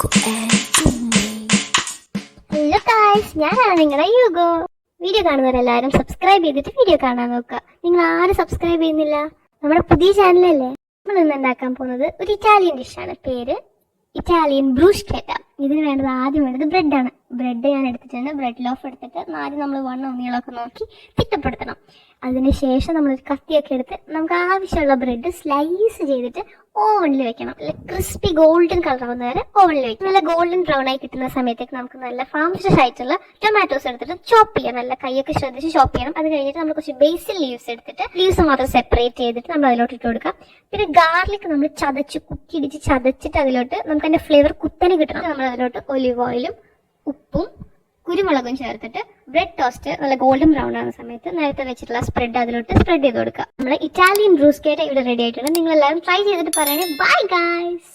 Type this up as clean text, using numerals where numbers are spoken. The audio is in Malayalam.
ഹലോ ഗായ്സ്, ഞാനാണ് നിങ്ങളുടെ യുഗോ. വീഡിയോ കാണുന്നവരെല്ലാവരും സബ്സ്ക്രൈബ് ചെയ്തിട്ട് വീഡിയോ കാണാൻ നോക്കുക. നിങ്ങൾ ആരും സബ്സ്ക്രൈബ് ചെയ്യുന്നില്ല? നമ്മുടെ പുതിയ ചാനലല്ലേ. നമ്മൾ ഇന്ന് ഉണ്ടാക്കാൻ പോകുന്നത് ഒരു ഇറ്റാലിയൻ ഡിഷാണ്. പേര് ഇറ്റാലിയൻ ബ്രൂസ്കെറ്റ. ഇതിന് വേണ്ടത് ആദ്യം വേണ്ടത് ബ്രെഡാണ്. ബ്രെഡ് ഞാൻ എടുത്തിട്ടുണ്ട്. ബ്രെഡ് ലോഫ് എടുത്തിട്ട് ആദ്യം നമ്മൾ വണ്ണവും നീളമൊക്കെ നോക്കി തിട്ടപ്പെടുത്തണം. അതിനുശേഷം നമ്മളൊരു കത്തിയൊക്കെ എടുത്ത് നമുക്ക് ആവശ്യമുള്ള ബ്രെഡ് സ്ലൈസ് ചെയ്തിട്ട് ഓവനിൽ വെക്കണം. ക്രിസ്പി ഗോൾഡൻ കളർ ആവുന്ന വരെ ഓവനിൽ വെക്കണം. നല്ല ഗോൾഡൻ ബ്രൗൺ ആയി കിട്ടുന്ന സമയത്തേക്ക് നമുക്ക് നല്ല ഫാംഫ്രഷ് ആയിട്ടുള്ള ടൊമാറ്റോസ് എടുത്തിട്ട് ചോപ്പ് ചെയ്യണം. നല്ല കൈയൊക്കെ ശ്രദ്ധിച്ച് ചോപ്പ് ചെയ്യണം. അത് കഴിഞ്ഞിട്ട് നമ്മൾ കുറച്ച് ബേസിൽ ലീവ്സ് എടുത്തിട്ട് ലീവ്സ് മാത്രം സെപ്പറേറ്റ് ചെയ്തിട്ട് നമ്മൾ അതിലോട്ട് ഇട്ട് കൊടുക്കാം. പിന്നെ ഗാർലിക് നമ്മൾ ചതച്ച് കുക്കിടിച്ച് ചതച്ചിട്ട് അതിലോട്ട് നമുക്ക് അതിന്റെ ഫ്ലേവർ കുത്തനെ കിട്ടണം. നമ്മൾ അതിലോട്ട് ഒലിവ് ഓയിലും ഉപ്പും കുരുമുളകും ചേർത്തിട്ട് ബ്രെഡ് ടോസ്റ്റ് നല്ല ഗോൾഡൻ ബ്രൗൺ ആകുന്ന സമയത്ത് നേരത്തെ വെച്ചിട്ടുള്ള സ്പ്രെഡ് അതിലോട്ട് സ്പ്രെഡ് ചെയ്ത് കൊടുക്കുക. നമ്മുടെ ഇറ്റാലിയൻ ബ്രൂസ്കെറ്റ ഇവിടെ റെഡി ആയിട്ടുണ്ട്. നിങ്ങൾ എല്ലാവരും ട്രൈ ചെയ്തിട്ട് പറയണേ. Bye guys.